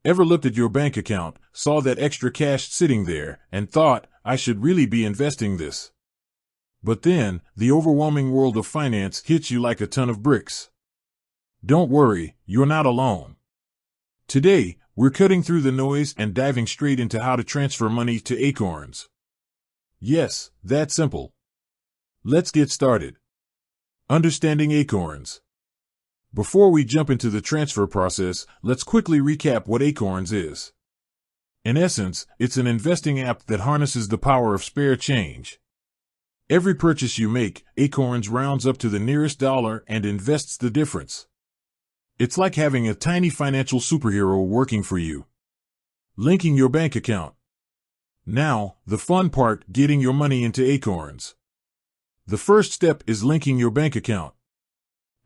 Ever looked at your bank account, saw that extra cash sitting there, and thought, I should really be investing this? But then, the overwhelming world of finance hits you like a ton of bricks. Don't worry, you're not alone. Today, we're cutting through the noise and diving straight into how to transfer money to Acorns. Yes, that's simple. Let's get started. Understanding Acorns. Before we jump into the transfer process, let's quickly recap what Acorns is. In essence, it's an investing app that harnesses the power of spare change. Every purchase you make, Acorns rounds up to the nearest dollar and invests the difference. It's like having a tiny financial superhero working for you. Linking your bank account. Now, the fun part, getting your money into Acorns. The first step is linking your bank account.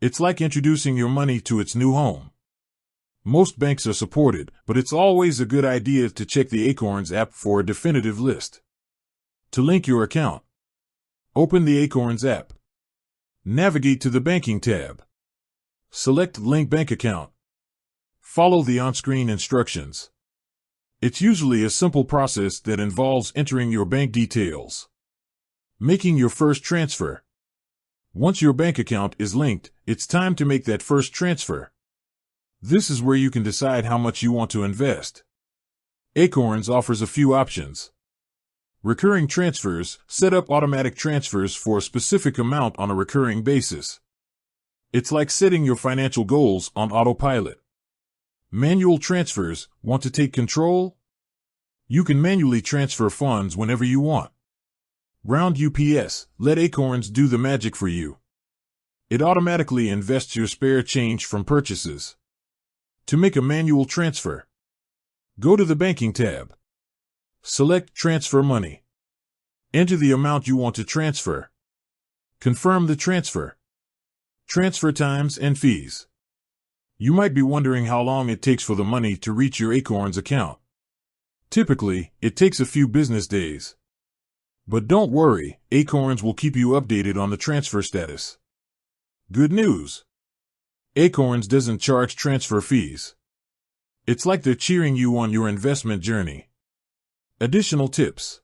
It's like introducing your money to its new home. Most banks are supported, but it's always a good idea to check the Acorns app for a definitive list. To link your account, open the Acorns app. Navigate to the Banking tab. Select Link Bank Account. Follow the on-screen instructions. It's usually a simple process that involves entering your bank details. Making your first transfer. Once your bank account is linked, it's time to make that first transfer. This is where you can decide how much you want to invest. Acorns offers a few options. Recurring transfers, set up automatic transfers for a specific amount on a recurring basis. It's like setting your financial goals on autopilot. Manual transfers, want to take control? You can manually transfer funds whenever you want. Round UPS, let Acorns do the magic for you. It automatically invests your spare change from purchases. To make a manual transfer, go to the Banking tab. Select Transfer Money. Enter the amount you want to transfer. Confirm the transfer. Transfer times and fees. You might be wondering how long it takes for the money to reach your Acorns account. Typically, it takes a few business days. But don't worry, Acorns will keep you updated on the transfer status. Good news! Acorns doesn't charge transfer fees. It's like they're cheering you on your investment journey. Additional tips.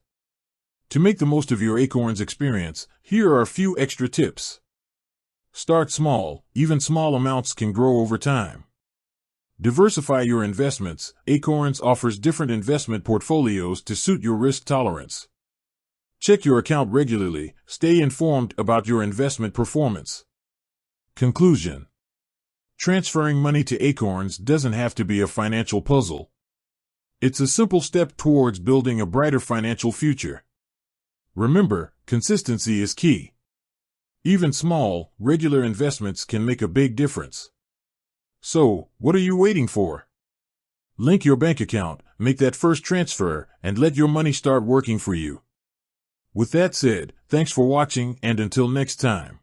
To make the most of your Acorns experience, here are a few extra tips. Start small, even small amounts can grow over time. Diversify your investments. Acorns offers different investment portfolios to suit your risk tolerance. Check your account regularly, stay informed about your investment performance. Conclusion. Transferring money to Acorns doesn't have to be a financial puzzle. It's a simple step towards building a brighter financial future. Remember, consistency is key. Even small, regular investments can make a big difference. So, what are you waiting for? Link your bank account, make that first transfer, and let your money start working for you. With that said, thanks for watching, and until next time.